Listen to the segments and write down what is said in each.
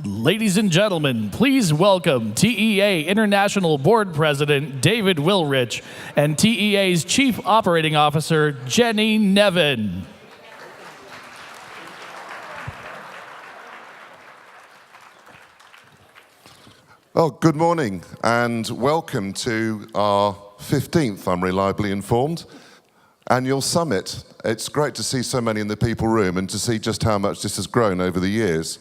Ladies and gentlemen, please welcome TEA International Board President David Willrich and TEA's Chief Operating Officer Jenny Nevin. Oh, good morning and welcome to our 15th, I'm reliably informed, annual summit. It's great to see so many in the people room and to see just how much this has grown over the years.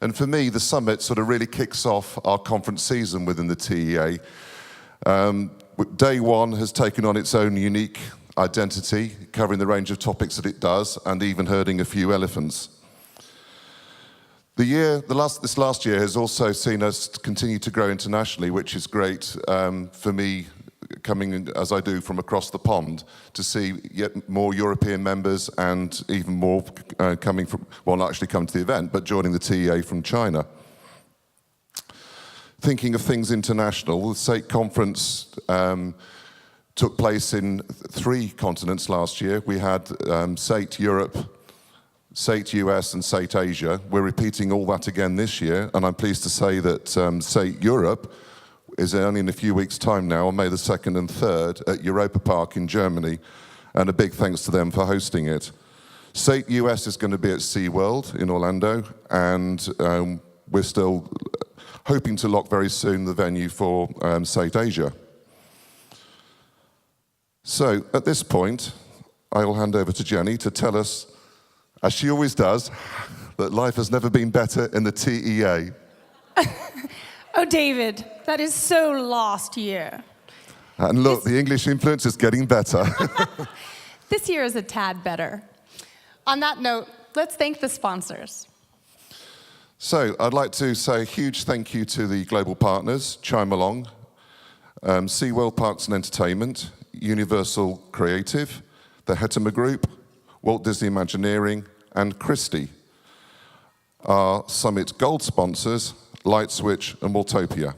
And for me, the summit sort of really kicks off our conference season within the TEA. Day one has taken on its own unique identity, covering the range of topics that it does, and even herding a few elephants. This last year has also seen us continue to grow internationally, which is great for me, coming in, as I do from across the pond, to see yet more European members and even more coming from, well, not actually coming to the event, but joining the TEA from China. Thinking of things international, the SATE conference took place in 3 continents last year. We had SATE Europe, SATE US and SATE Asia. We're repeating all that again this year, and I'm pleased to say that SATE Europe is only in a few weeks' time now, on May the 2nd and 3rd at Europa Park in Germany, and a big thanks to them for hosting it. SATE US is going to be at SeaWorld in Orlando, and we're still hoping to lock very soon the venue for SATE Asia. So at this point, I will hand over to Jenny to tell us, as she always does, that life has never been better in the TEA. Oh, David, that is so last year. And look, the English influence is getting better. This year is a tad better. On that note, let's thank the sponsors. So I'd like to say a huge thank you to the global partners, Chime Along, SeaWorld Parks and Entertainment, Universal Creative, the Hettema Group, Walt Disney Imagineering, and Christie. Our Summit Gold sponsors, Light Switch and Waltopia.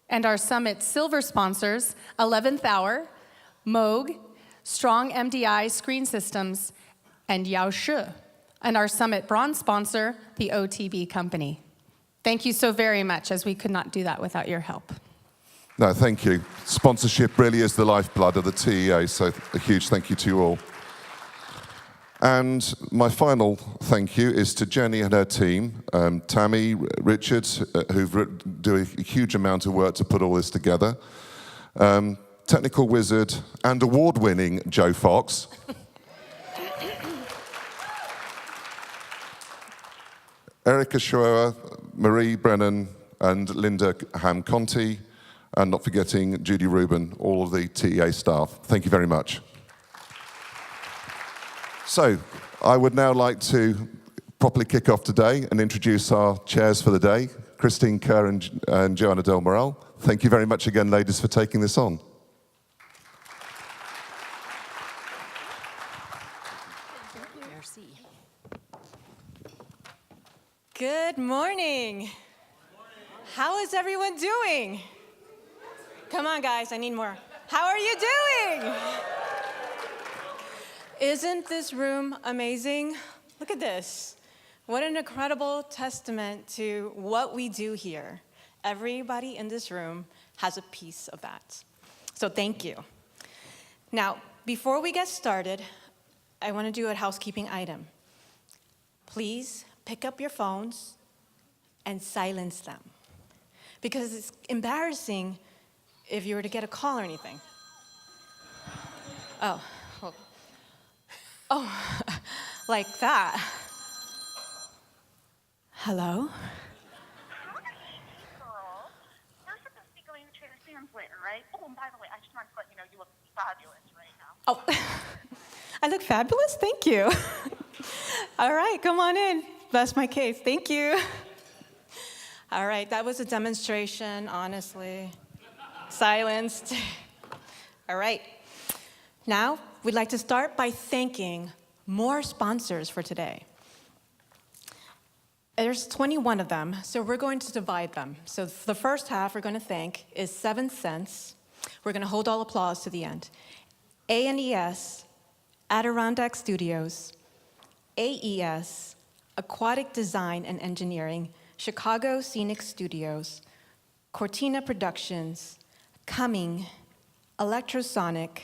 And our Summit Silver sponsors, 11th Hour, Moog, Strong MDI Screen Systems, and Yao Shi. And our Summit Bronze sponsor, the OTB Company. Thank you so very much, as we could not do that without your help. No, thank you. Sponsorship really is the lifeblood of the TEA, so a huge thank you to you all. And my final thank you is to Jenny and her team, Tammy, Richard, who do a huge amount of work to put all this together, technical wizard and award-winning Joe Fox, Erica Schroer, Marie Brennan, and Linda Ham-Conti, and not forgetting Judy Rubin, all of the TEA staff. Thank you very much. So, I would now like to properly kick off today and introduce our chairs for the day, Christine Kerr and Joanna Del Moral. Thank you very much again, ladies, for taking this on. Good morning. How is everyone doing? Come on, guys, I need more. How are you doing? Isn't this room amazing? Look at this. What an incredible testament to what we do here. Everybody in this room has a piece of that. So thank you. Now, before we get started, I want to do a housekeeping item. Please pick up your phones and silence them, because it's embarrassing if you were to get a call or anything. Oh, like that. Hello? Girl, we're supposed to be going to Trader Sam's later, right? Oh, and by the way, I just wanted to let you know you look fabulous right now. Oh, I look fabulous? Thank you. All right, come on in. That's my case. Thank you. All right, that was a demonstration, honestly. Silenced. All right. Now, we'd like to start by thanking more sponsors for today. There's 21 of them, so we're going to divide them. So the first half we're going to thank is 7 Cents. We're going to hold all applause to the end. A&ES, Adirondack Studios, AES, Aquatic Design and Engineering, Chicago Scenic Studios, Cortina Productions, Cumming, Electrosonic,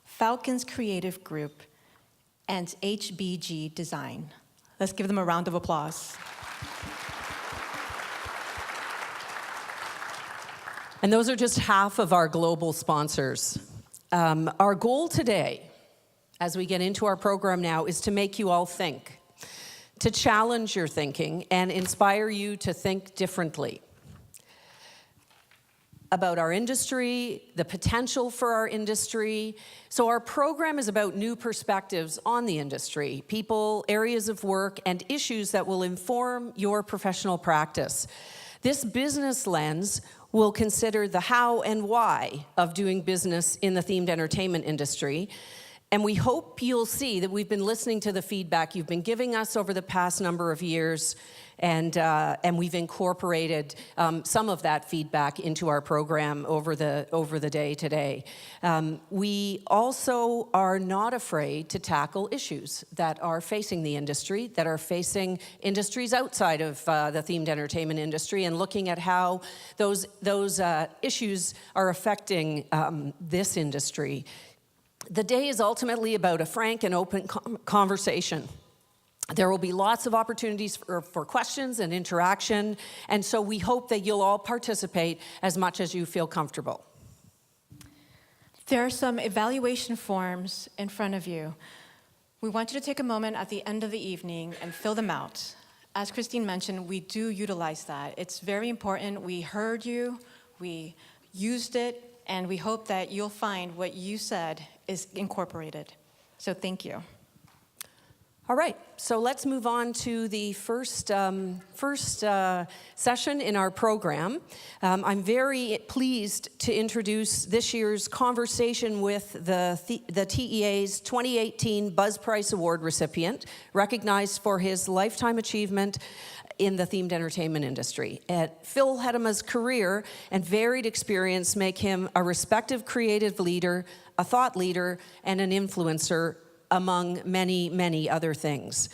Falcons Creative Group, and HBG Design. Let's give them a round of applause. And those are just half of our global sponsors. Our goal today, as we get into our program now, is to make you all think, to challenge your thinking and inspire you to think differently about our industry, the potential for our industry. So our program is about new perspectives on the industry, people, areas of work, and issues that will inform your professional practice. This business lens will consider the how and why of doing business in the themed entertainment industry. And we hope you'll see that we've been listening to the feedback you've been giving us over the past number of years, and we've incorporated some of that feedback into our program over the day today. We also are not afraid to tackle issues that are facing the industry, that are facing industries outside of the themed entertainment industry, and looking at how those issues are affecting this industry. The day is ultimately about a frank and open conversation. There will be lots of opportunities for questions and interaction, and so we hope that you'll all participate as much as you feel comfortable. There are some evaluation forms in front of you. We want you to take a moment at the end of the evening and fill them out. As Christine mentioned, we do utilize that. It's very important. We heard you, we used it, and we hope that you'll find what you said is incorporated. So thank you. All right, so let's move on to the first session in our program. I'm very pleased to introduce this year's conversation with the TEA's 2018 Buzz Price Award recipient, recognized for his lifetime achievement in the themed entertainment industry. Phil Hettema's career and varied experience make him a respected creative leader, a thought leader, and an influencer, among many, many other things.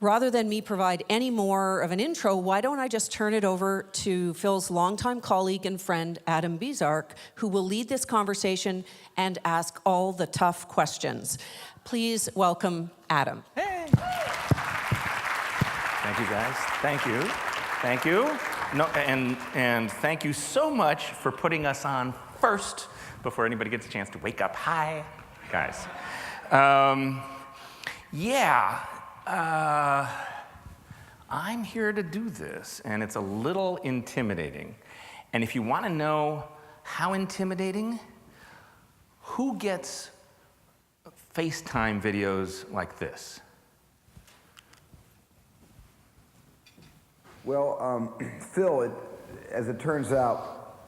Rather than me provide any more of an intro, why don't I just turn it over to Phil's longtime colleague and friend, Adam Bezark, who will lead this conversation and ask all the tough questions. Please welcome Adam. Hey. Thank you, guys. Thank you. Thank you. No, and thank you so much for putting us on first before anybody gets a chance to wake up. Hi, guys. I'm here to do this, and it's a little intimidating. And if you want to know how intimidating, who gets FaceTime videos like this? Well, Phil, as it turns out,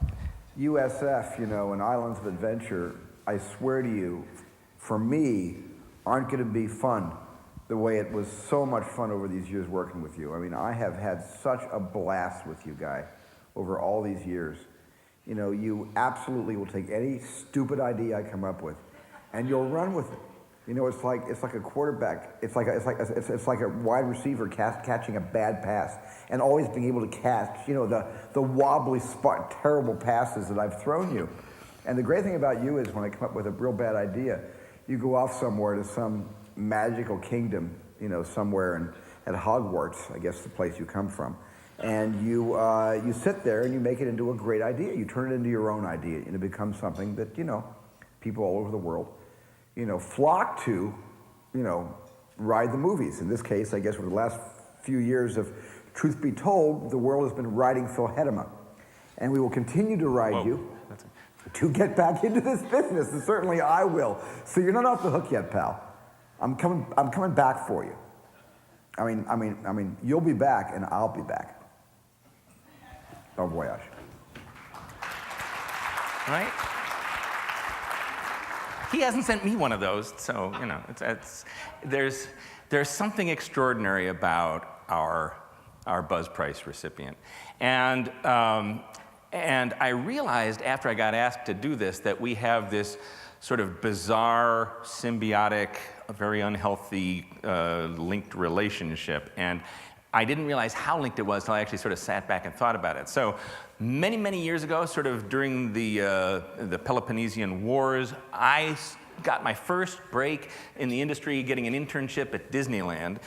USF, and Islands of Adventure, I swear to you, for me, aren't going to be fun the way it was so much fun over these years working with you. I mean, I have had such a blast with you, Guy, over all these years. You absolutely will take any stupid idea I come up with, and you'll run with it. It's like a quarterback. It's like a wide receiver catching a bad pass, and always being able to catch, the wobbly, terrible passes that I've thrown you. And the great thing about you is when I come up with a real bad idea, you go off somewhere to some magical kingdom, somewhere at Hogwarts, I guess the place you come from, and you sit there and you make it into a great idea. You turn it into your own idea, and it becomes something that people all over the world, flock to, ride the movies. In this case, I guess for the last few years of Truth Be Told, the world has been riding Phil Hettema, and we will continue to ride you to get back into this business, and certainly I will. So you're not off the hook yet, pal. I'm coming back for you. I mean, you'll be back, and I'll be back. Bon voyage. Right? He hasn't sent me one of those, so there's something extraordinary about our Buzz Price recipient, and I realized after I got asked to do this that we have this sort of bizarre, symbiotic, very unhealthy linked relationship, and I didn't realize how linked it was until I actually sort of sat back and thought about it. So many, many years ago, sort of during the Peloponnesian Wars, I got my first break in the industry getting an internship at Disneyland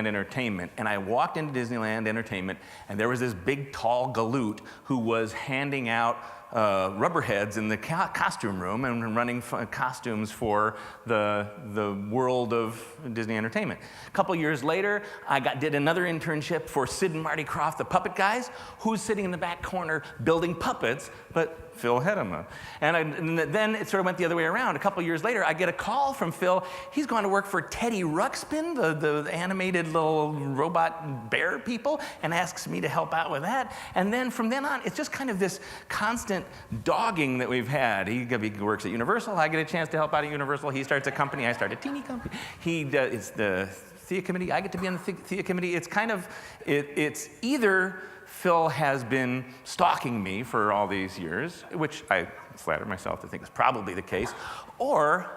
Entertainment. And I walked into Disneyland Entertainment, and there was this big, tall galoot who was handing out rubber heads in the costume room and running costumes for the world of Disney Entertainment. A couple years later, I did another internship for Sid and Marty Krofft, the puppet guys, who's sitting in the back corner building puppets, but Phil Hettema. And then it sort of went the other way around. A couple years later, I get a call from Phil. He's gone to work for Teddy Ruxpin, the animated little robot bear people, and asks me to help out with that. And then from then on, it's just kind of this constant dogging that we've had. He works at Universal. I get a chance to help out at Universal. He starts a company. I start a teeny company. It's the Thea Committee. I get to be on the Thea Committee. It's kind of, it's either Phil has been stalking me for all these years, which I flatter myself to think is probably the case, or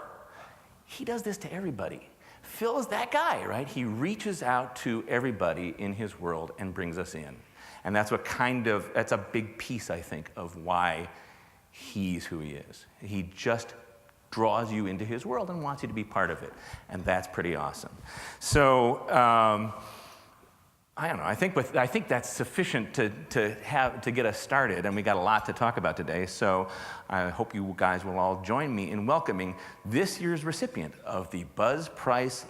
he does this to everybody. Phil is that guy, right? He reaches out to everybody in his world and brings us in. And that's that's a big piece, I think, of why he's who he is. He just draws you into his world and wants you to be part of it. And that's pretty awesome. So, I don't know. I think that's sufficient to get us started, and we got a lot to talk about today. So I hope you guys will all join me in welcoming this year's recipient of the Buzz Price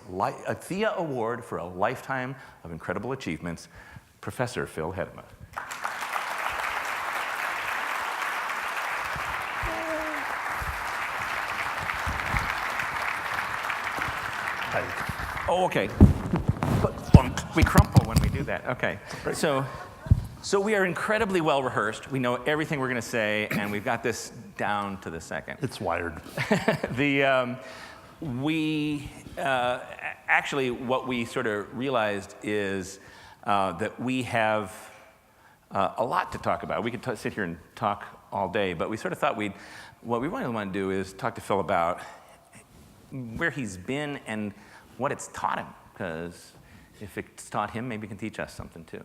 Thea Award for a lifetime of incredible achievements, Professor Phil Hettema. Oh, okay. We crumple when we do that. Okay. So we are incredibly well rehearsed. We know everything we're going to say, and we've got this down to the second. It's wired. Actually, what we sort of realized is that we have a lot to talk about. We could sit here and talk all day, but we sort of thought what we really want to do is talk to Phil about where he's been and what it's taught him, because if it's taught him, maybe it can teach us something too.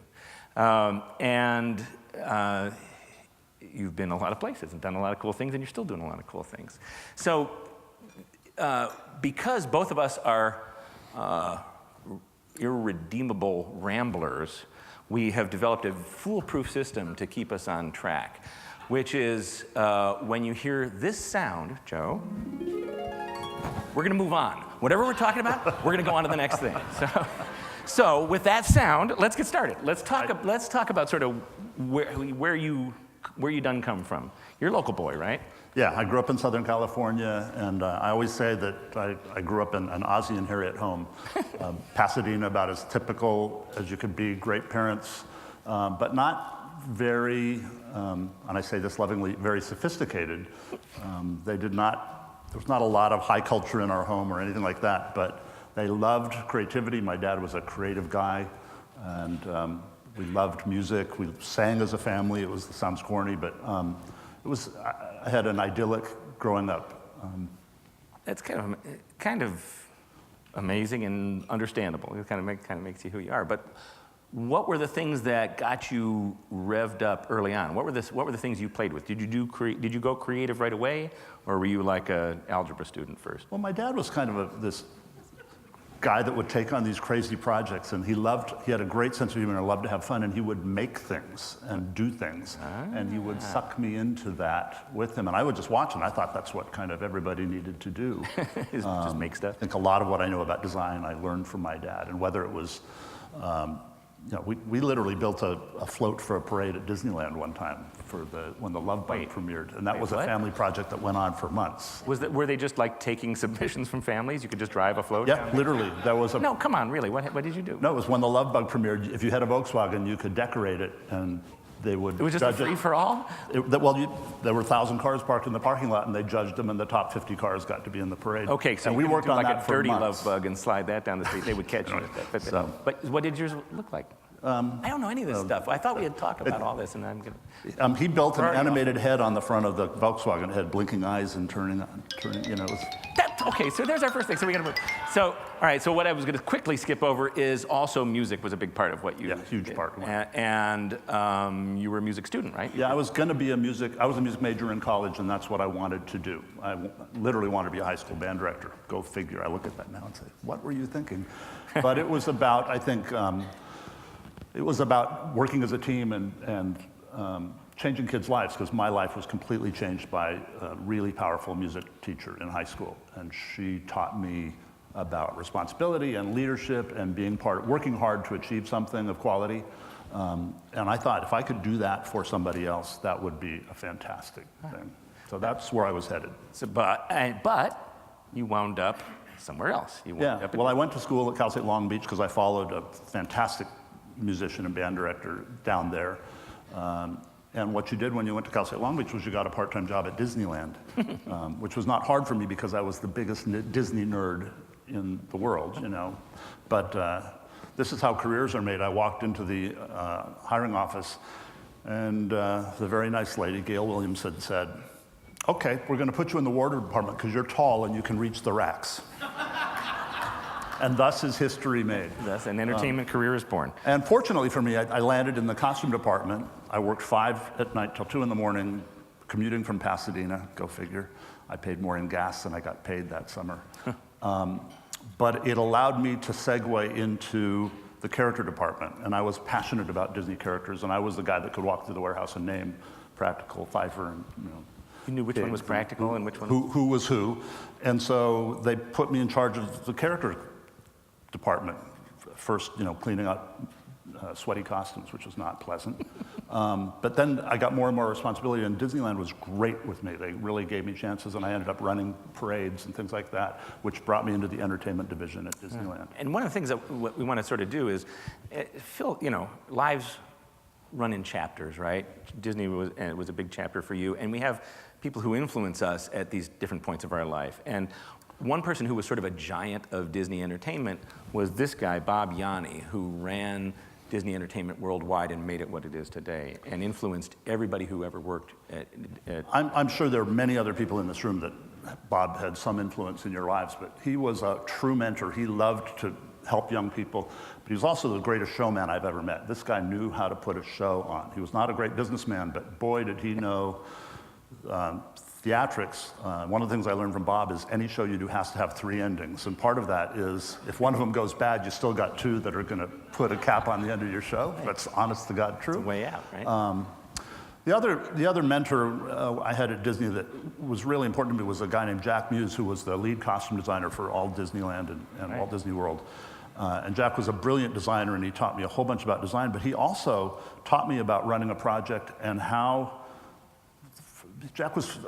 You've been a lot of places and done a lot of cool things, and you're still doing a lot of cool things. So because both of us are irredeemable ramblers, we have developed a foolproof system to keep us on track, which is when you hear this sound, Joe, we're going to move on. Whatever we're talking about, we're going to go on to the next thing. So with that sound, let's get started. Let's talk about sort of where you done come from. You're a local boy, right? Yeah, I grew up in Southern California, and I always say that I grew up in an Ozzie and Harriet home. Pasadena, about as typical as you could be, great parents, but not very, and I say this lovingly, very sophisticated. There was not a lot of high culture in our home or anything like that, but they loved creativity. My dad was a creative guy, and we loved music. We sang as a family. It sounds corny, but I had an idyllic growing up. That's kind of amazing and understandable. It kind of makes you who you are. But what were the things that got you revved up early on? What were the things you played with? Did you go creative right away, or were you like an algebra student first? Well, my dad was kind of this guy that would take on these crazy projects, and he had a great sense of humor and loved to have fun, and he would make things and do things, and he would suck me into that with him, and I would just watch, and I thought that's what kind of everybody needed to do. Just make stuff. I think a lot of what I know about design I learned from my dad, and whether it was, we literally built a float for a parade at Disneyland one time when the Love Bug premiered, and that was a family project that went on for months. Were they just like taking submissions from families? You could just drive a float? Yeah, literally. No, come on, really. What did you do? No, it was when the Love Bug premiered. If you had a Volkswagen, you could decorate it, and they would. It was just a free for all? There were 1,000 cars parked in the parking lot, and they judged them, and the top 50 cars got to be in the parade. Okay, so we worked on like that a dirty for months. Love Bug and slide that down the street. They would catch you. But what did yours look like? I don't know any of this stuff. I thought we had talked about all this, and I'm gonna. He built an animated head on the front of the Volkswagen. It had blinking eyes and turning. Okay, so there's our first thing. So we got to move. So, all right. So what I was going to quickly skip over is also music was a big part of what you. Yeah, huge part. And you were a music student, right? Yeah, I was a music major in college, and that's what I wanted to do. Literally wanted to be a high school band director. Go figure. I look at that now and say, what were you thinking? But it was about, I think, it was about working as a team and changing kids' lives, because my life was completely changed by a really powerful music teacher in high school. And she taught me about responsibility and leadership and working hard to achieve something of quality. And I thought if I could do that for somebody else, that would be a fantastic thing. So that's where I was headed. So, but you wound up somewhere else. Well, I went to school at Cal State Long Beach because I followed a fantastic musician and band director down there. And what you did when you went to Cal State Long Beach was you got a part-time job at Disneyland, which was not hard for me because I was the biggest Disney nerd in the world, you know. But this is how careers are made. I walked into the hiring office, and the very nice lady, Gail Williams, had said, okay, we're going to put you in the wardrobe department because you're tall and you can reach the racks. And thus is history made. Thus an entertainment career is born. And fortunately for me, I landed in the costume department. I worked 5 at night till 2 in the morning, commuting from Pasadena, go figure. I paid more in gas than I got paid that summer. But it allowed me to segue into the character department. And I was passionate about Disney characters, and I was the guy that could walk through the warehouse and name Practical, Pfeiffer, and You knew which one was Practical and which one? Who was who. And so they put me in charge of the character department. First, cleaning up sweaty costumes, which was not pleasant. But then I got more and more responsibility, and Disneyland was great with me. They really gave me chances, and I ended up running parades and things like that, which brought me into the entertainment division at Disneyland. And one of the things that what we want to sort of do is, Phil, lives run in chapters, right? Disney was a big chapter for you, and we have people who influence us at these different points of our life. And one person who was sort of a giant of Disney entertainment was this guy, Bob Yanni, who ran Disney Entertainment worldwide and made it what it is today, and influenced everybody who ever worked at I'm sure there are many other people in this room that Bob had some influence in your lives, but he was a true mentor. He loved to help young people, but he was also the greatest showman I've ever met. This guy knew how to put a show on. He was not a great businessman, but boy, did he know theatrics. One of the things I learned from Bob is any show you do has to have 3 endings, and part of that is if one of them goes bad, you still got 2 that are going to put a cap on the end of your show. That's honest to God true. It's a way out, right? The other mentor I had at Disney that was really important to me was a guy named Jack Muse, who was the lead costume designer for all Disneyland and Walt Disney World. And Jack was a brilliant designer, and he taught me a whole bunch about design, but he also taught me about running a project and how Jack was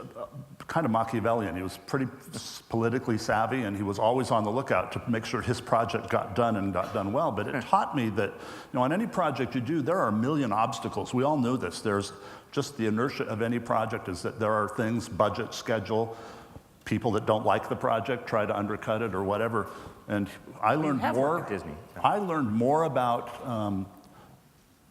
kind of Machiavellian. He was pretty politically savvy, and he was always on the lookout to make sure his project got done and got done well. But it taught me that, on any project you do, there are a million obstacles. We all know this. There's just the inertia of any project is that there are things, budget, schedule, people that don't like the project try to undercut it or whatever. And I learned more. I learned more about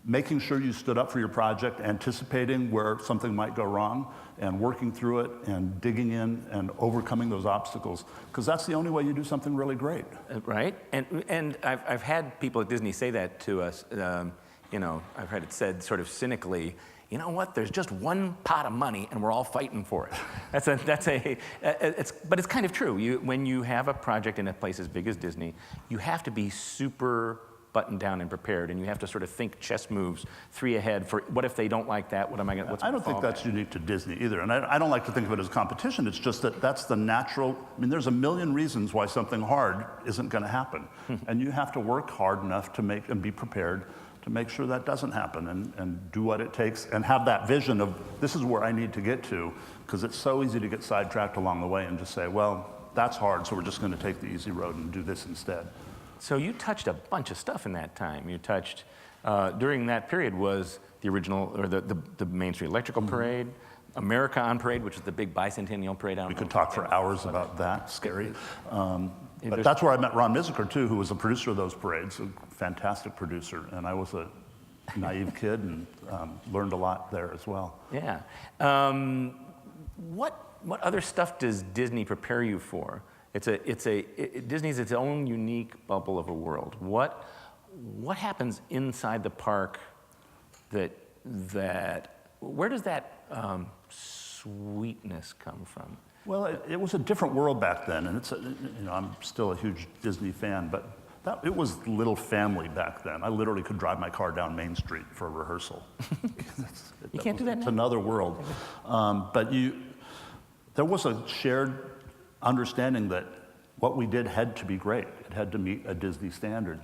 making sure you stood up for your project, anticipating where something might go wrong, and working through it, and digging in, and overcoming those obstacles, because that's the only way you do something really great. Right, and I've had people at Disney say that to us. I've heard it said sort of cynically, you know what? There's just one pot of money, and we're all fighting for it. But it's kind of true. When you have a project in a place as big as Disney, you have to be super buttoned down and prepared, and you have to sort of think chess moves 3 ahead for what if they don't like that? What am I going to? I don't think that's unique to Disney either, and I don't like to think of it as competition. It's just that that's the natural. There's a million reasons why something hard isn't going to happen, and you have to work hard enough to make and be prepared to make sure that doesn't happen, and do what it takes, and have that vision of this is where I need to get to, because it's so easy to get sidetracked along the way and just say, well, that's hard, so we're just going to take the easy road and do this instead. So you touched a bunch of stuff in that time. You touched, during that period was the original, or the Main Street Electrical Parade, America on Parade, which is the big bicentennial parade out. We could talk for hours about that, scary. But that's where I met Ron Miziker too, who was a producer of those parades, a fantastic producer. And I was a naive kid and learned a lot there as well. Yeah. What other stuff does Disney prepare you for Disney's its own unique bubble of a world. What happens inside the park where does that sweetness come from? Well, it was a different world back then, and I'm still a huge Disney fan, but it was little family back then. I literally could drive my car down Main Street for a rehearsal. You can't do that now? It's another world. But there was a shared understanding that what we did had to be great. It had to meet a Disney standard,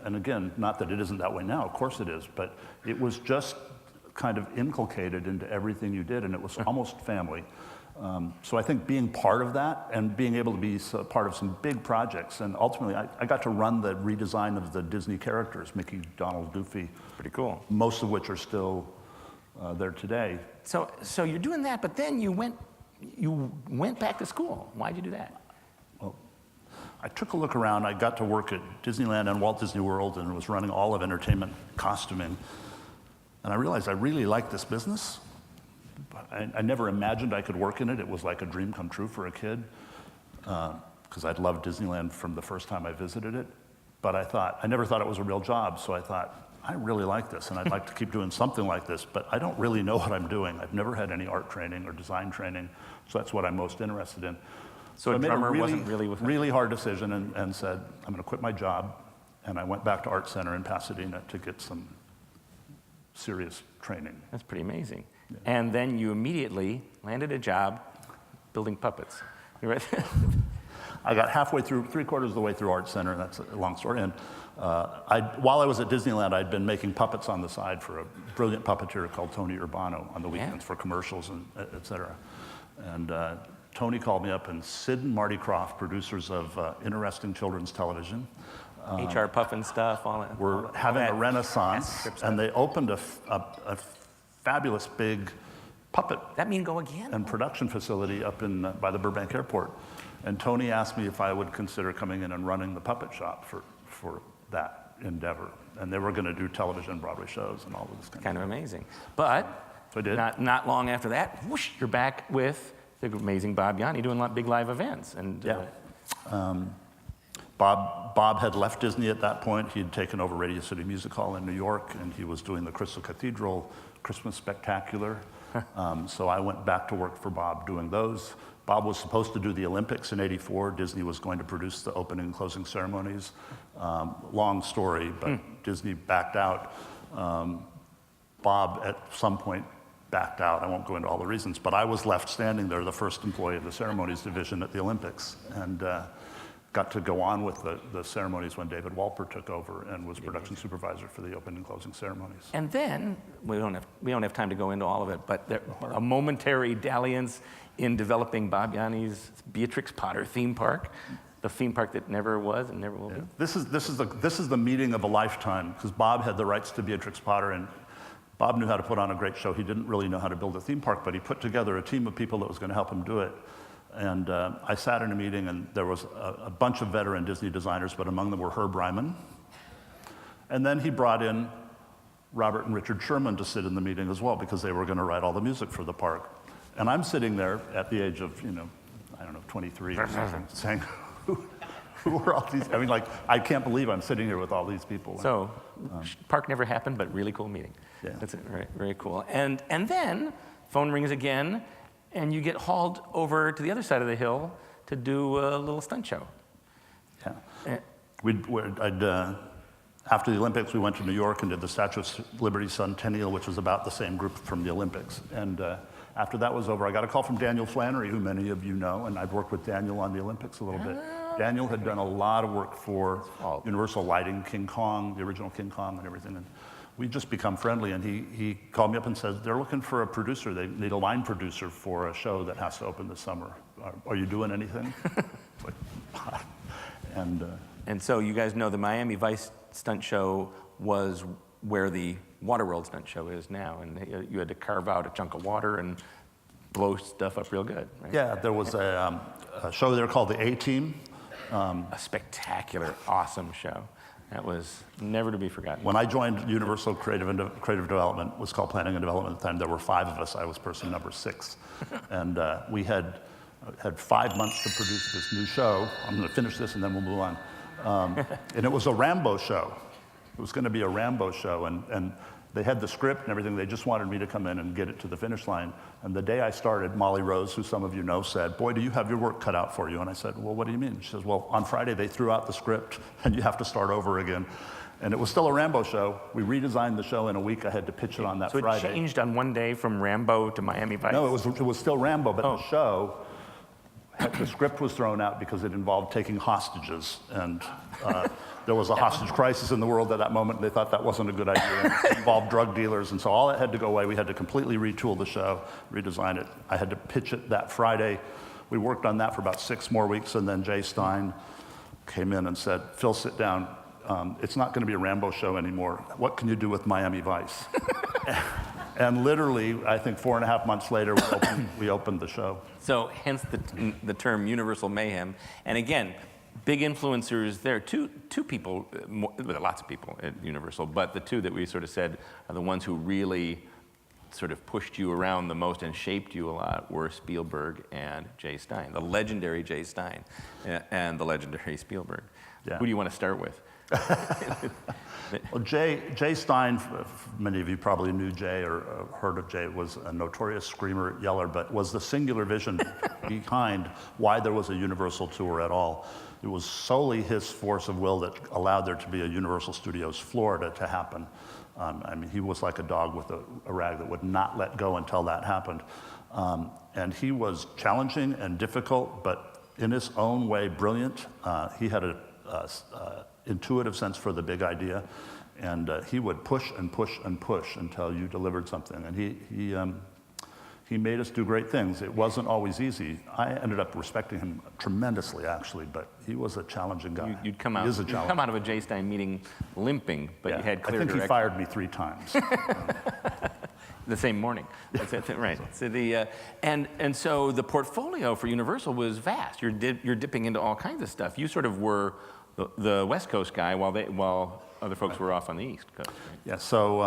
and again, not that it isn't that way now, of course it is, but it was just kind of inculcated into everything you did, and it was almost family. So I think being part of that and being able to be part of some big projects, and ultimately I got to run the redesign of the Disney characters, Mickey, Donald, Goofy. Pretty cool. Most of which are still there today. So you're doing that, but then you went back to school. Why'd you do that? Well, I took a look around. I got to work at Disneyland and Walt Disney World and was running all of entertainment costuming. And I realized I really liked this business. I never imagined I could work in it. It was like a dream come true for a kid, because I'd loved Disneyland from the first time I visited it. But I never thought it was a real job, so I thought, I really like this, and I'd like to keep doing something like this, but I don't really know what I'm doing. I've never had any art training or design training, so that's what I'm most interested in. So I a made drummer a wasn't really with really hard decision and said, I'm going to quit my job, and I went back to Art Center in Pasadena to get some serious training. That's pretty amazing. Yeah. And then you immediately landed a job building puppets. Right? I got halfway through, 3/4 of the way through Art Center, and that's a long story. And while I was at Disneyland, I'd been making puppets on the side for a brilliant puppeteer called Tony Urbano on the weekends for commercials and et cetera. And Tony called me up, and Sid and Marty Krofft, producers of interesting children's television, HR Puffin stuff, all that. We're having a renaissance, and they opened a fabulous big puppet That mean go again? and production facility up by the Burbank Airport. And Tony asked me if I would consider coming in and running the puppet shop for that endeavor. And they were going to do television, Broadway shows, and all of this kind of amazing. But So I did. Not long after that, whoosh, you're back with the amazing Bob Yanni doing big live events. And Bob had left Disney at that point. He had taken over Radio City Music Hall in New York, and he was doing the Crystal Cathedral Christmas Spectacular. So I went back to work for Bob doing those. Bob was supposed to do the Olympics in '84. Disney was going to produce the opening and closing ceremonies. Long story, but Disney backed out. Bob, at some point, backed out. I won't go into all the reasons, but I was left standing there, the first employee of the ceremonies division at the Olympics, and got to go on with the ceremonies when David Walper took over and was production supervisor for the opening and closing ceremonies. And then, we don't have time to go into all of it, but a momentary dalliance in developing Bob Yanni's Beatrix Potter theme park, the theme park that never was and never will be. This is the meeting of a lifetime, because Bob had the rights to Beatrix Potter, and Bob knew how to put on a great show. He didn't really know how to build a theme park, but he put together a team of people that was going to help him do it. And I sat in a meeting, and there was a bunch of veteran Disney designers, but among them were Herb Ryman. And then he brought in Robert and Richard Sherman to sit in the meeting as well, because they were going to write all the music for the park. And I'm sitting there at the age of, 23 or something, saying, who are all these? I mean, I can't believe I'm sitting here with all these people. So, park never happened, but really cool meeting. Yeah. That's it, right, very cool. And then, phone rings again, and you get hauled over to the other side of the hill to do a little stunt show. Yeah. After the Olympics, we went to New York and did the Statue of Liberty Centennial, which was about the same group from the Olympics. And after that was over, I got a call from Daniel Flannery, who many of you know, and I've worked with Daniel on the Olympics a little bit. Daniel had done a lot of work for Universal Lighting, King Kong, the original King Kong and everything. And we've just become friendly, and he called me up and said, they're looking for a producer. They need a line producer for a show that has to open this summer. Are you doing anything? And so you guys know the Miami Vice stunt show was where the Waterworld stunt show is now, and you had to carve out a chunk of water and blow stuff up real good, right? Yeah, there was a show there called the A-Team. A spectacular, awesome show. That was never to be forgotten. When I joined Universal Creative Development, it was called Planning and Development at the time, there were 5 of us. I was person number 6. And we had I had 5 months to produce this new show. I'm going to finish this and then we'll move on. And it was a Rambo show. It was going to be a Rambo show, and they had the script and everything. They just wanted me to come in and get it to the finish line. And the day I started, Molly Rose, who some of you know, said, "Boy, do you have your work cut out for you?" And I said, "Well, what do you mean?" She says, "Well, on Friday they threw out the script and you have to start over again." And it was still a Rambo show. We redesigned the show in a week. I had to pitch it on that Friday. So it changed on one day from Rambo to Miami Vice? No, it was still Rambo, but the show, the script was thrown out because it involved taking hostages. And there was a hostage crisis in the world at that moment, and they thought that wasn't a good idea. It involved drug dealers, and so all that had to go away. We had to completely retool the show, redesign it. I had to pitch it that Friday. We worked on that for about 6 more weeks, and then Jay Stein came in and said, "Phil, sit down. It's not going to be a Rambo show anymore. What can you do with Miami Vice?" And literally, I think 4.5 months later, we opened the show. So hence the term Universal Mayhem. And again, big influencers there. Two people, lots of people at Universal, but the two that we sort of said are the ones who really sort of pushed you around the most and shaped you a lot were Spielberg and Jay Stein, the legendary Jay Stein and the legendary Spielberg. Yeah. Who do you want to start with? Well, Jay Stein, many of you probably knew Jay or heard of Jay, was a notorious screamer, yeller, but was the singular vision behind why there was a Universal tour at all. It was solely his force of will that allowed there to be a Universal Studios Florida to happen. I mean, he was like a dog with a rag that would not let go until that happened. And he was challenging and difficult, but in his own way, brilliant. He had a intuitive sense for the big idea, and he would push and push and push until you delivered something. And he made us do great things. It wasn't always easy. I ended up respecting him tremendously, actually, but he was a challenging guy. You'd come out of a Jay Stein meeting limping, but you had clear direction. I think he fired me 3 times. The same morning. Right. So and so the portfolio for Universal was vast. You're dipping into all kinds of stuff. You sort of were the West Coast guy while other folks were off on the East Coast. Right? Yeah. So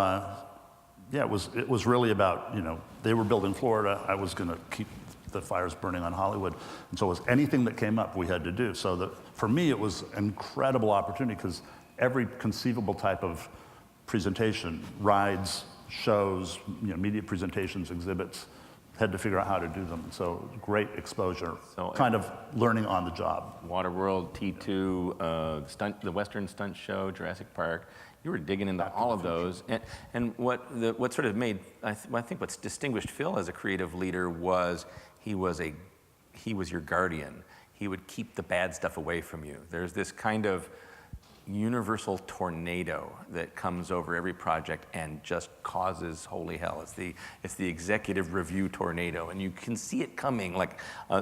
it was really about, they were building Florida. I was going to keep the fires burning on Hollywood, and so it was anything that came up we had to do. So for me it was an incredible opportunity because every conceivable type of presentation, rides, shows, media presentations, exhibits, had to figure out how to do them. So great exposure, kind of learning on the job. Waterworld, T2, the Western Stunt Show, Jurassic Park. You were digging into all of those. And what sort of made, I think what's distinguished Phil as a creative leader was he was your guardian. He would keep the bad stuff away from you. There's this kind of universal tornado that comes over every project and just causes holy hell. It's the executive review tornado, and you can see it coming like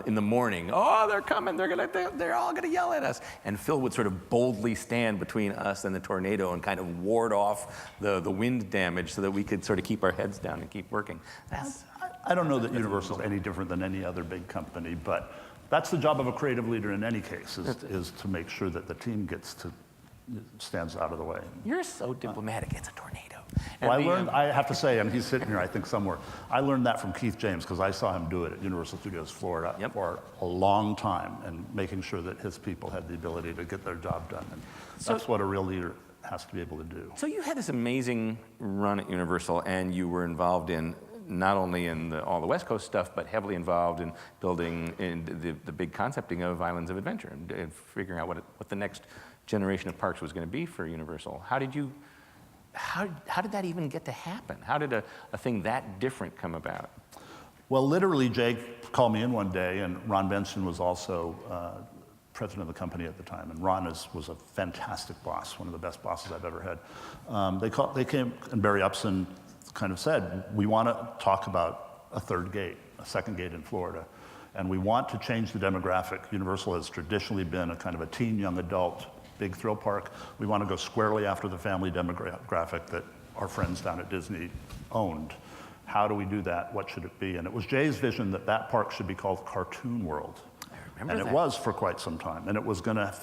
in the morning. Oh, they're coming! They're all gonna yell at us. And Phil would sort of boldly stand between us and the tornado and kind of ward off the wind damage so that we could sort of keep our heads down and keep working. I don't know that Universal is any different than any other big company, but that's the job of a creative leader in any case, is to make sure that the team stands out of the way. You're so diplomatic. It's a tornado. Well, I have to say, and he's sitting here, I think, somewhere. I learned that from Keith James because I saw him do it at Universal Studios Florida for a long time, and making sure that his people had the ability to get their job done. And that's what a real leader has to be able to do. So you had this amazing run at Universal, and you were involved in not only in all the West Coast stuff, but heavily involved in building in the big concepting of Islands of Adventure and figuring out what the next generation of parks was going to be for Universal. How did that even get to happen? How did a thing that different come about? Well, literally, Jake called me in one day, and Ron Benson was also president of the company at the time, and Ron was a fantastic boss, one of the best bosses I've ever had. They came, and Barry Upson kind of said, we want to talk about a third gate, a second gate in Florida, and we want to change the demographic. Universal has traditionally been a kind of a teen, young adult, big thrill park. We want to go squarely after the family demographic that our friends down at Disney owned. How do we do that? What should it be? And it was Jay's vision that park should be called Cartoon World. I remember that. And it was for quite some time. And it was going to,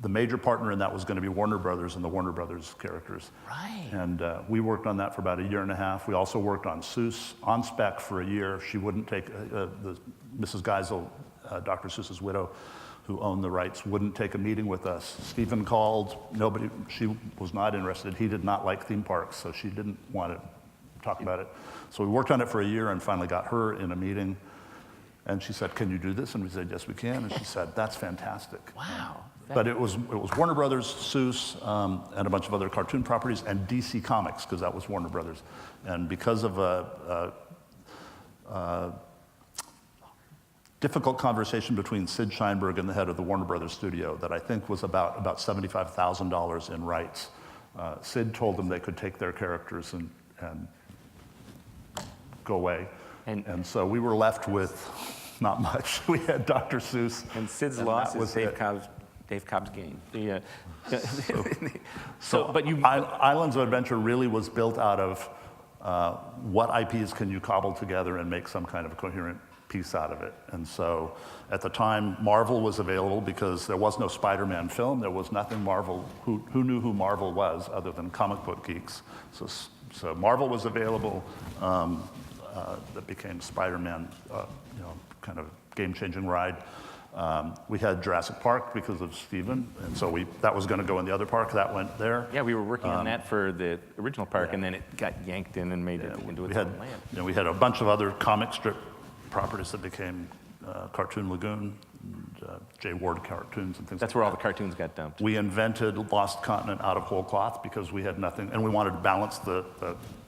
the major partner in that was going to be Warner Brothers and the Warner Brothers characters. Right. And we worked on that for about 1.5 years. We also worked on Seuss on spec for a year. She wouldn't take, Mrs. Geisel Dr. Seuss's widow, who owned the rights, wouldn't take a meeting with us. Stephen called, she was not interested. He did not like theme parks, so she didn't want to talk about it. So we worked on it for a year and finally got her in a meeting. And she said, "Can you do this?" And we said, "Yes, we can." And she said, "That's fantastic." Wow. But it was Warner Brothers, Seuss, and a bunch of other cartoon properties, and DC Comics, because that was Warner Brothers. And because of a difficult conversation between Sid Sheinberg and the head of the Warner Brothers studio that I think was about $75,000 in rights, Sid told them they could take their characters and go away. And so we were left with not much. We had Dr. Seuss. And Sid's loss was Dave Cobb's gain. Islands of Adventure really was built out of what IPs can you cobble together and make some kind of a coherent piece out of it. And so at the time, Marvel was available because there was no Spider-Man film. There was nothing Marvel. Who knew who Marvel was other than comic book geeks? So Marvel was available. That became Spider-Man, kind of game-changing ride. We had Jurassic Park because of Steven, and so that was going to go in the other park. That went there. Yeah, we were working on that for the original park, and then it got yanked in and made it into its own land. We had a bunch of other comic strip properties that became Cartoon Lagoon, and J. Ward cartoons and things. That's where all the cartoons got dumped. We invented Lost Continent out of whole cloth because we had nothing, and we wanted to balance the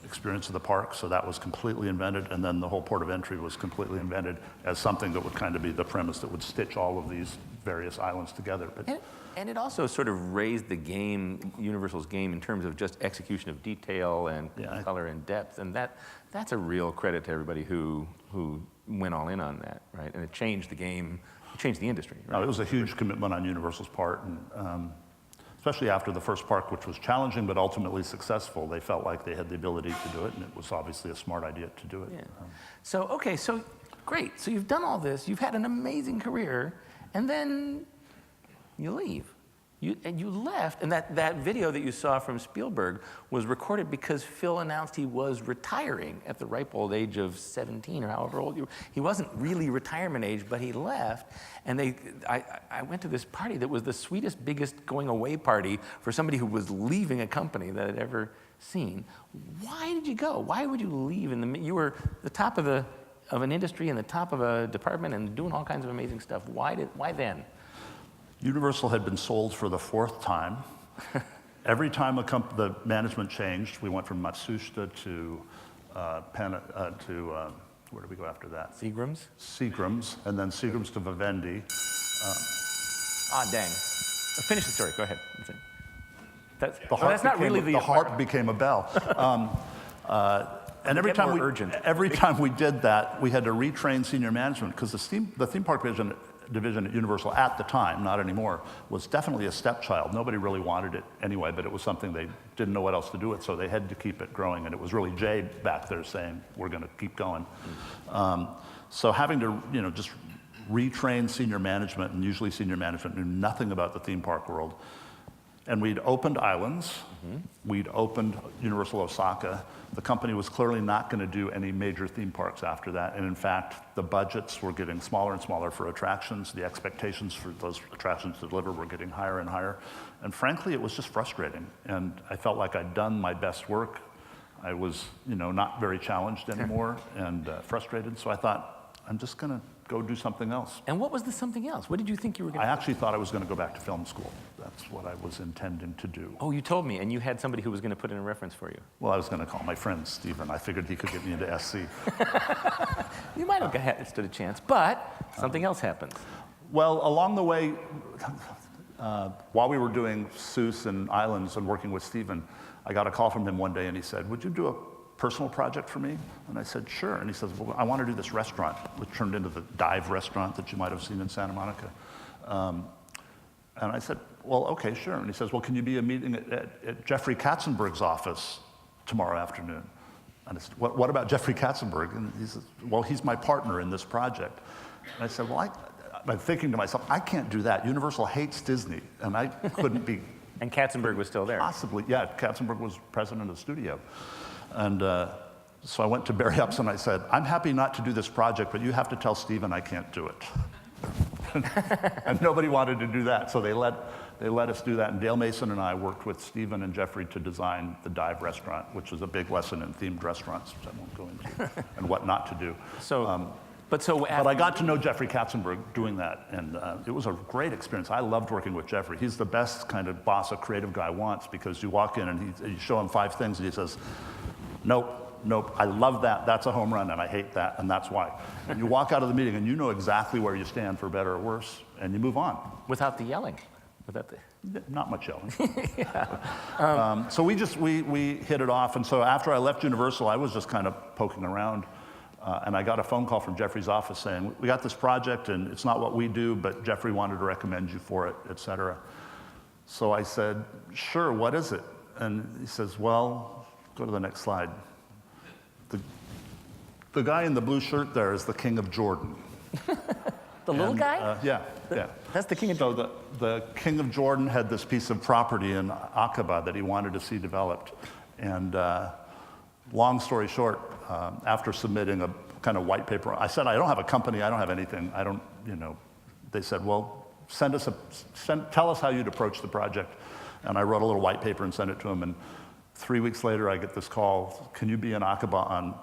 experience of the park, so that was completely invented, and then the whole port of entry was completely invented as something that would kind of be the premise that would stitch all of these various islands together. And it also sort of raised the game, Universal's game, in terms of just execution of detail and color and depth, and that's a real credit to everybody who went all in on that, right? And it changed the game, it changed the industry. Right? No, it was a huge commitment on Universal's part, and especially after the first park, which was challenging but ultimately successful, they felt like they had the ability to do it, and it was obviously a smart idea to do it. Yeah. So great. So you've done all this, you've had an amazing career, and then you leave. You left, and that video that you saw from Spielberg was recorded because Phil announced he was retiring at the ripe old age of 17 or however old you were. He wasn't really retirement age, but he left, and I went to this party that was the sweetest, biggest going away party for somebody who was leaving a company that I'd ever seen. Why did you go? Why would you leave? You were the top of an industry and the top of a department and doing all kinds of amazing stuff. Why then? Universal had been sold for the 4th time. Every time the management changed, we went from Matsushita to where did we go after that? Seagram's? Seagram's, and then Seagram's to Vivendi. Dang. Finish the story, go ahead. That's not really the heart became a bell. And every time we did that, we had to retrain senior management because the theme park division at Universal at the time, not anymore, was definitely a stepchild. Nobody really wanted it anyway, but it was something they didn't know what else to do with, so they had to keep it growing. And it was really Jay back there saying, "We're going to keep going." So having to, just retrain senior management, and usually senior management knew nothing about the theme park world. And we'd opened Islands, we'd opened Universal Osaka. The company was clearly not going to do any major theme parks after that. And in fact, the budgets were getting smaller and smaller for attractions. The expectations for those attractions to deliver were getting higher and higher. And frankly, it was just frustrating. And I felt like I'd done my best work. I was, not very challenged anymore and frustrated. So I thought, I'm just going to go do something else. And what was the something else? What did you think you were going to do? I actually thought I was going to go back to film school. That's what I was intending to do. Oh, you told me, and you had somebody who was going to put in a reference for you. Well, I was going to call my friend Stephen. I figured he could get me into SC. You might have stood a chance, but something else happened. Well, along the way, while we were doing Seuss and Islands and working with Stephen, I got a call from him one day, and he said, "Would you do a personal project for me?" And I said, "Sure." And he says, "Well, I want to do this restaurant," which turned into the dive restaurant that you might have seen in Santa Monica. And I said, "Well, okay, sure." And he says, "Well, can you be a meeting at Jeffrey Katzenberg's office tomorrow afternoon?" And I said, "What about Jeffrey Katzenberg?" And he says, "Well, he's my partner in this project." And I said, "Well, I'm thinking to myself, I can't do that. Universal hates Disney, and I couldn't be." And Katzenberg was still there. Possibly, yeah. Katzenberg was president of the studio. And so I went to Barry Epps and I said, "I'm happy not to do this project, but you have to tell Stephen I can't do it." And nobody wanted to do that, so they let us do that. And Dale Mason and I worked with Stephen and Jeffrey to design the Dive restaurant, which is a big lesson in themed restaurants, which I won't go into, and what not to do. But I got to know Jeffrey Katzenberg doing that, and it was a great experience. I loved working with Jeffrey. He's the best kind of boss a creative guy wants, because you walk in and you show him 5 things, and he says, nope, I love that, that's a home run, and I hate that, and that's why. And you walk out of the meeting, and you know exactly where you stand, for better or worse, and you move on. Without the yelling. Not much yelling. So we hit it off, and so after I left Universal, I was just kind of poking around. And I got a phone call from Jeffrey's office saying, we got this project and it's not what we do, but Jeffrey wanted to recommend you for it, et cetera. So I said, sure, what is it? And he says, well, go to the next slide. The guy in the blue shirt there is the King of Jordan. The little guy? Yeah. That's the King of Jordan. So the King of Jordan had this piece of property in Aqaba that he wanted to see developed. And long story short, after submitting a kind of white paper, I said, I don't have a company, I don't have anything, I don't, they said, well, tell us how you'd approach the project. And I wrote a little white paper and sent it to him, and 3 weeks later I get this call, can you be in Aqaba on,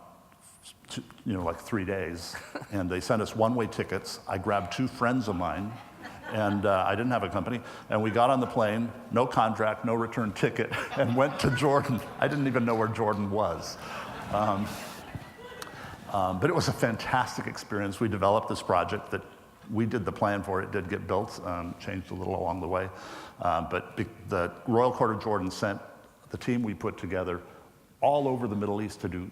like 3 days? And they sent us one-way tickets. I grabbed 2 friends of mine, and I didn't have a company, and we got on the plane, no contract, no return ticket, and went to Jordan. I didn't even know where Jordan was. But it was a fantastic experience. We developed this project that we did the plan for. It did get built, changed a little along the way. But the Royal Court of Jordan sent the team we put together all over the Middle East to do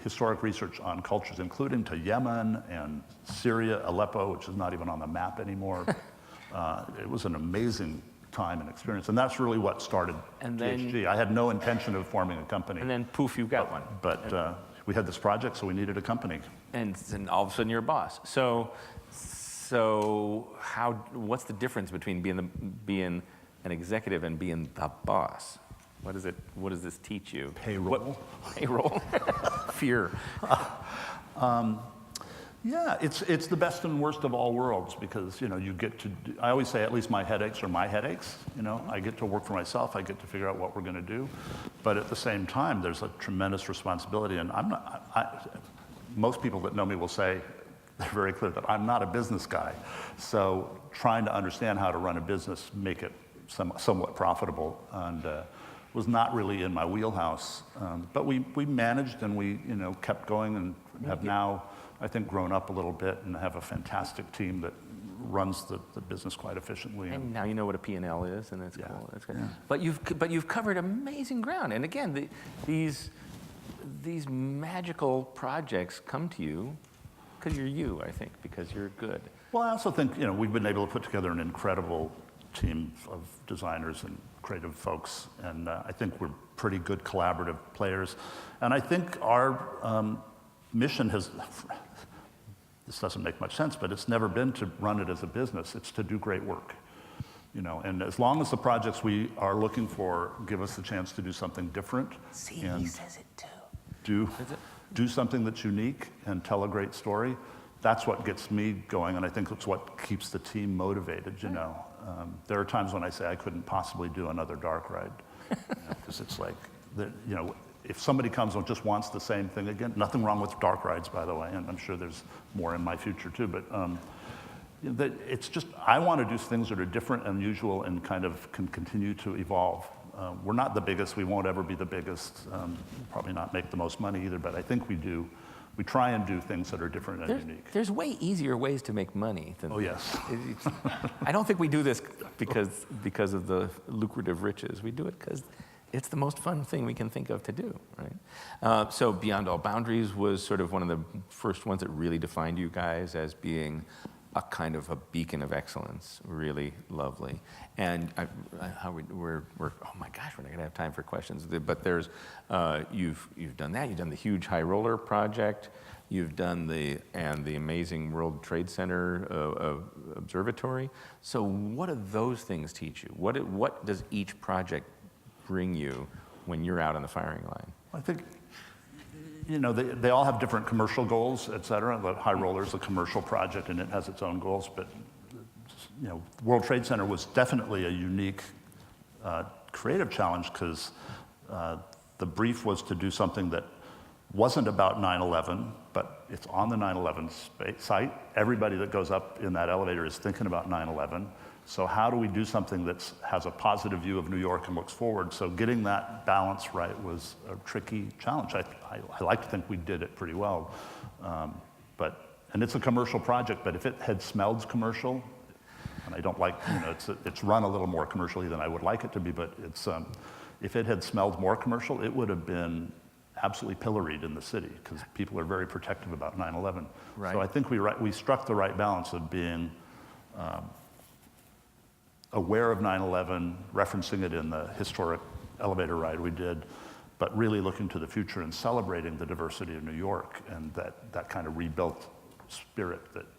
historic research on cultures, including to Yemen and Syria, Aleppo, which is not even on the map anymore. It was an amazing time and experience, and that's really what started THG. I had no intention of forming a company. And then poof, you got one. But we had this project, so we needed a company. And then all of a sudden you're a boss. So what's the difference between being an executive and being the boss? What does this teach you? Payroll. Payroll. Fear. Yeah, it's the best and worst of all worlds, because you get to. I always say, at least my headaches are my headaches. I get to work for myself. I get to figure out what we're going to do, but at the same time, there's a tremendous responsibility. And I'm not. Most people that know me will say, they're very clear that I'm not a business guy. So trying to understand how to run a business, make it somewhat profitable, and was not really in my wheelhouse. But we managed, and we kept going, and have now, I think, grown up a little bit and have a fantastic team that runs the business quite efficiently. And now you know what a P&L is, and that's cool. That's good. Yeah. But you've covered amazing ground. And again, these magical projects come to you because you're you, I think, because you're good. Well, I also think we've been able to put together an incredible team of designers and creative folks, and I think we're pretty good collaborative players. And I think our mission has, this doesn't make much sense, but it's never been to run it as a business. It's to do great work. And as long as the projects we are looking for give us the chance to do something different, and he says it too. Do something that's unique and tell a great story, that's what gets me going, and I think it's what keeps the team motivated. There are times when I say I couldn't possibly do another dark ride, because it's like, if somebody comes and just wants the same thing again, nothing wrong with dark rides, by the way, and I'm sure there's more in my future too, but it's just, I want to do things that are different and unusual and kind of can continue to evolve. We're not the biggest, we won't ever be the biggest, probably not make the most money either, but I think we try and do things that are different and unique. There's way easier ways to make money than Oh, yes. I don't think we do this because of the lucrative riches. We do it because it's the most fun thing we can think of to do, right? So Beyond All Boundaries was sort of one of the first ones that really defined you guys as being a kind of a beacon of excellence, really lovely. And we're oh my gosh, we're not gonna have time for questions. But there's, you've done that. You've done the huge high roller project. You've done the amazing World Trade Center observatory. So what do those things teach you? What does each project bring you when you're out on the firing line? I think, they all have different commercial goals, et cetera. The High Roller is a commercial project and it has its own goals, but World Trade Center was definitely a unique creative challenge because the brief was to do something that wasn't about 9/11, but it's on the 9/11 site. Everybody that goes up in that elevator is thinking about 9/11. So how do we do something that has a positive view of New York and looks forward? So getting that balance right was a tricky challenge. I like to think we did it pretty well. And it's a commercial project, but if it had smelled commercial, and I don't like, it's run a little more commercially than I would like it to be, but if it had smelled more commercial, it would have been absolutely pilloried in the city because people are very protective about 9/11. Right. So I think we struck the right balance of being aware of 9/11, referencing it in the historic elevator ride we did, but really looking to the future and celebrating the diversity of New York and that kind of rebuilt spirit that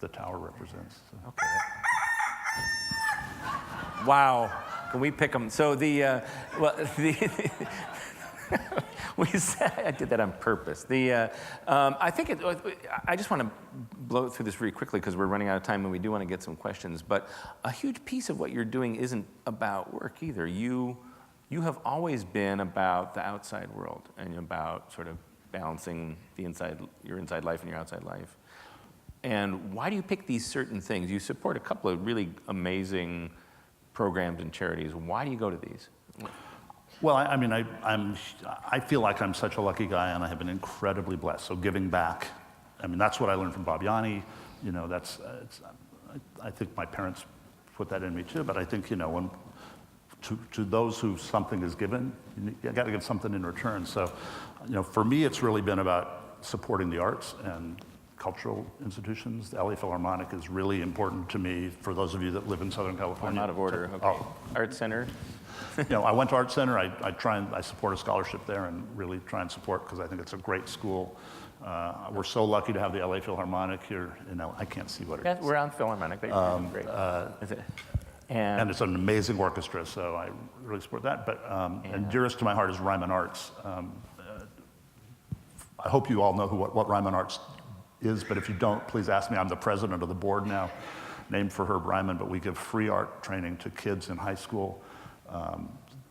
the tower represents. So. Okay. Wow. Can we pick them? So we said I did that on purpose. I think I just want to blow through this very quickly because we're running out of time and we do want to get some questions. But a huge piece of what you're doing isn't about work either. You have always been about the outside world and about sort of balancing your inside life and your outside life. And why do you pick these certain things? You support a couple of really amazing programs and charities. Why do you go to these? Well, I feel like I'm such a lucky guy, and I have been incredibly blessed. So giving back, that's what I learned from Bob Yanni. I think my parents put that in me too. But I think when to those who something is given, you got to give something in return. So, for me, it's really been about supporting the arts and cultural institutions. The LA Philharmonic is really important to me. For those of you that live in Southern California, I'm out of order. Okay. Art Center. I went to Art Center. I support a scholarship there and really try and support because I think it's a great school. We're so lucky to have the LA Philharmonic here. I can't see what it is. We're on Philharmonic. Great. Is it? And it's an amazing orchestra, so I really support that. But and dearest to my heart is Ryman Arts. I hope you all know what Ryman Arts is, but if you don't, please ask me. I'm the president of the board now, named for Herb Ryman. But we give free art training to kids in high school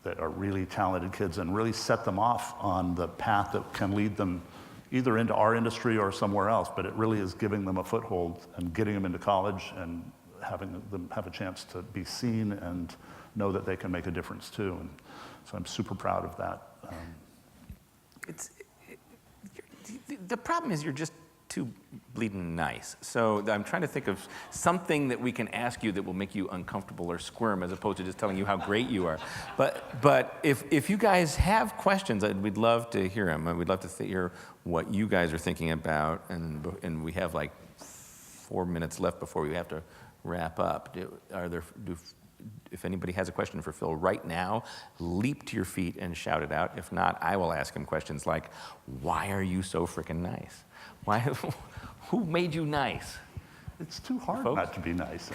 that are really talented kids and really set them off on the path that can lead them either into our industry or somewhere else. But it really is giving them a foothold and getting them into college and having them have a chance to be seen and know that they can make a difference too. And so I'm super proud of that. The problem is you're just too bleeding nice. So I'm trying to think of something that we can ask you that will make you uncomfortable or squirm as opposed to just telling you how great you are. But if you guys have questions, we'd love to hear them. We'd love to hear what you guys are thinking about. And we have like 4 minutes left before we have to wrap up. If anybody has a question for Phil right now, leap to your feet and shout it out. If not, I will ask him questions like, why are you so freaking nice? Who made you nice? It's too hard not to be nice.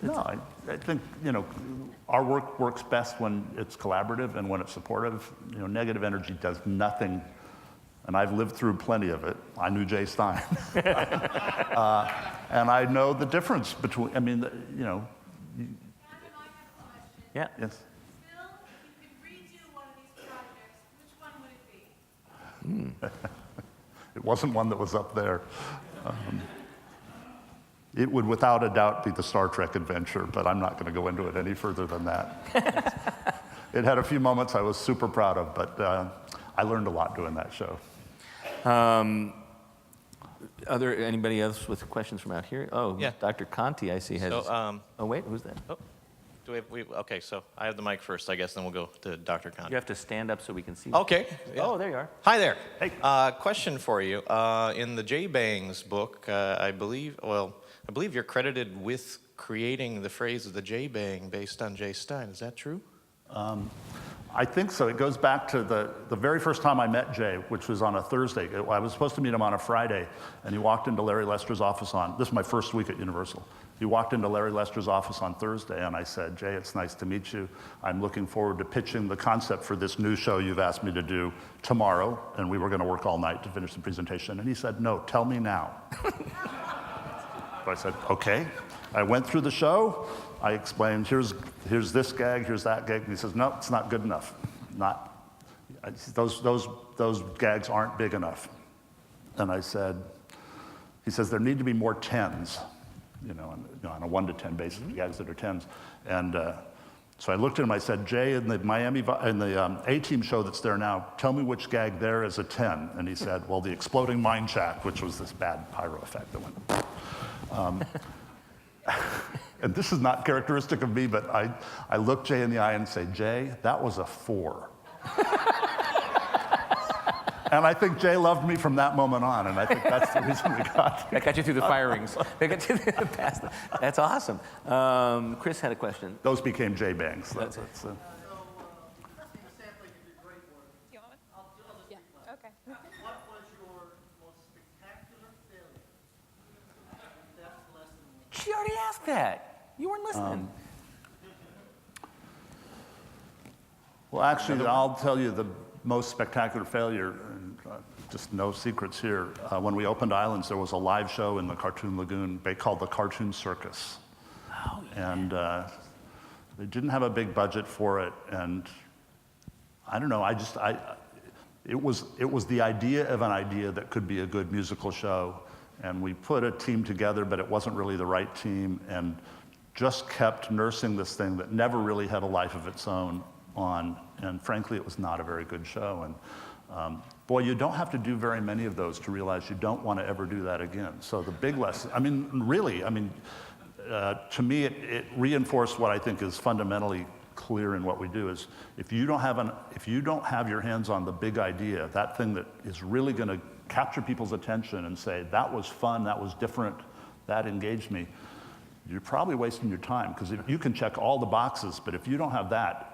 I think, our work works best when it's collaborative and when it's supportive. Negative energy does nothing, and I've lived through plenty of it. I knew Jay Stein. And I know the difference between, Yeah. Yes. Phil, if you could redo one of these projects, which one would it be? It wasn't one that was up there. It would without a doubt be the Star Trek adventure, but I'm not going to go into it any further than that. It had a few moments I was super proud of, but I learned a lot doing that show. Anybody else with questions from out here? Oh, yeah. Dr. Conti, I see, has... oh, wait, who's that? Oh. Okay, so I have the mic first, I guess, then we'll go to Dr. Conti. You have to stand up so we can see. Okay. Yeah. Oh, there you are. Hi there. Hey. Question for you. In the J. Bangs book, I believe you're credited with creating the phrase of the J. Bang based on Jay Stein. Is that true? I think so. It goes back to the very first time I met Jay, which was on a Thursday. I was supposed to meet him on a Friday, and he walked into Larry Lester's office this is my first week at Universal. He walked into Larry Lester's office on Thursday, and I said, Jay, it's nice to meet you. I'm looking forward to pitching the concept for this new show you've asked me to do tomorrow, and we were going to work all night to finish the presentation. And he said, no, tell me now. So I said, okay. I went through the show. I explained, here's this gag, here's that gag. And he says, no, it's not good enough. Those gags aren't big enough. And I said, he says, there need to be more 10s, on a 1 to 10 basis, gags that are 10s. And so I looked at him, I said, Jay, in the A-Team show that's there now, tell me which gag there is a 10. And he said, well, the exploding mine shack, which was this bad pyro effect that went. And this is not characteristic of me, but I look Jay in the eye and say, Jay, that was a 4. And I think Jay loved me from that moment on, and I think that's the reason we got. That got you through the firings. That got you past. That's awesome. Chris had a question. Those became Jay bangs. Okay. What was your most spectacular failure? That's the lesson. She already asked that. You weren't listening. Well, actually, I'll tell you the most spectacular failure, and just no secrets here. When we opened Islands, there was a live show in the Cartoon Lagoon called the Cartoon Circus. Oh, yeah. And they didn't have a big budget for it, and I don't know, it was the idea of an idea that could be a good musical show, and we put a team together, but it wasn't really the right team, and just kept nursing this thing that never really had a life of its own on, and frankly, it was not a very good show. And boy, you don't have to do very many of those to realize you don't want to ever do that again. So the big lesson, to me, it reinforced what I think is fundamentally clear in what we do is if you don't have your hands on the big idea, that thing that is really going to capture people's attention and say, that was fun, that was different, that engaged me, you're probably wasting your time, because you can check all the boxes, but if you don't have that,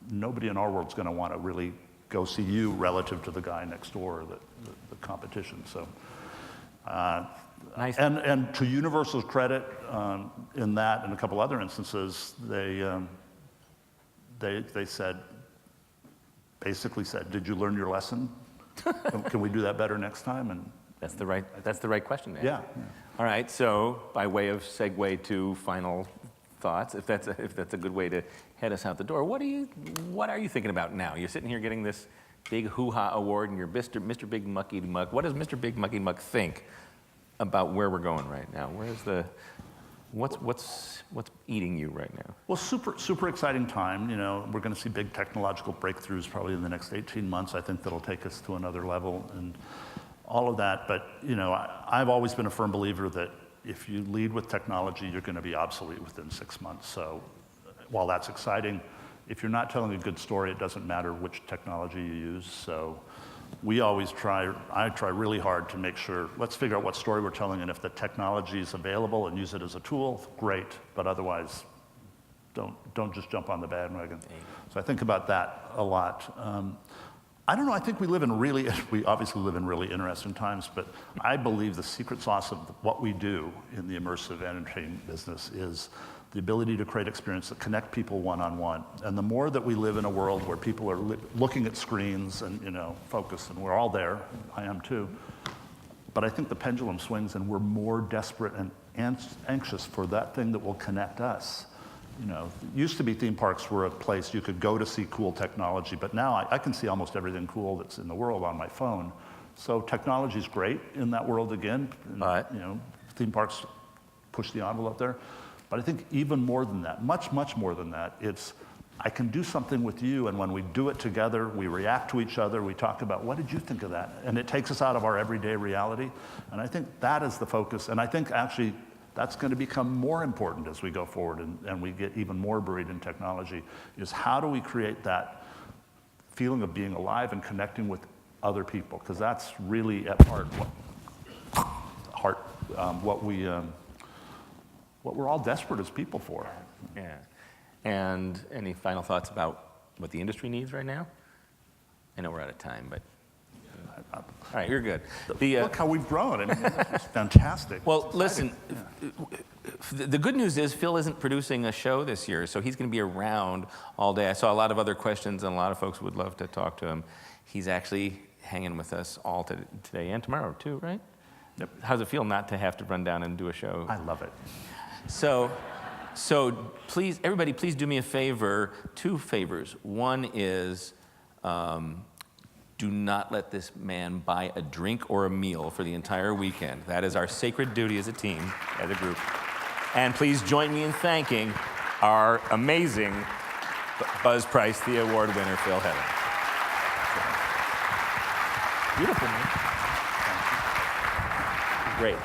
nobody in our world is going to want to really go see you relative to the guy next door or the competition. So, nice. And to Universal's credit, in that and a couple other instances, they basically said, "Did you learn your lesson? Can we do that better next time?" And that's the right question to ask. Yeah. All right. So, by way of segue to final thoughts, if that's a good way to head us out the door, what are you thinking about now? You're sitting here getting this big hoo-ha award, and you're Mr. Big Mucky Muck. What does Mr. Big Mucky Muck think about where we're going right now? What's eating you right now? Well, super exciting time. We're going to see big technological breakthroughs probably in the next 18 months. I think that'll take us to another level and all of that. But I've always been a firm believer that if you lead with technology, you're going to be obsolete within 6 months. So while that's exciting, if you're not telling a good story, it doesn't matter which technology you use. So I try really hard to make sure, let's figure out what story we're telling, and if the technology is available and use it as a tool, great, but otherwise, don't just jump on the bandwagon. So I think about that a lot. I don't know, I think we obviously live in really interesting times, but I believe the secret sauce of what we do in the immersive entertainment business is the ability to create experience that connect people one-on-one. And the more that we live in a world where people are looking at screens and, focus, and we're all there, I am too, but I think the pendulum swings and we're more desperate and anxious for that thing that will connect us. It used to be theme parks were a place you could go to see cool technology, but now I can see almost everything cool that's in the world on my phone. So technology is great in that world again. And, theme parks push the envelope there. But I think even more than that, much more than that, it's I can do something with you, and when we do it together, we react to each other, we talk about, what did you think of that? And it takes us out of our everyday reality. And I think that is the focus. And I think actually that's going to become more important as we go forward and we get even more buried in technology, is how do we create that feeling of being alive and connecting with other people? Because that's really at heart what we're all desperate as people for. Yeah. And any final thoughts about what the industry needs right now? I know we're out of time, but all right, you're good. Look how we've grown. I mean, it's fantastic. Well, listen, the good news is Phil isn't producing a show this year, so he's going to be around all day. I saw a lot of other questions, and a lot of folks would love to talk to him. He's actually hanging with us all today and tomorrow, too, right? Yep. How's it feel not to have to run down and do a show? I love it. So please, everybody, please do me a favor, 2 favors. One is do not let this man buy a drink or a meal for the entire weekend. That is our sacred duty as a team, as a group. And please join me in thanking our amazing Buzz Price Thea Award winner, Phil Hettema. Beautiful, man. Great.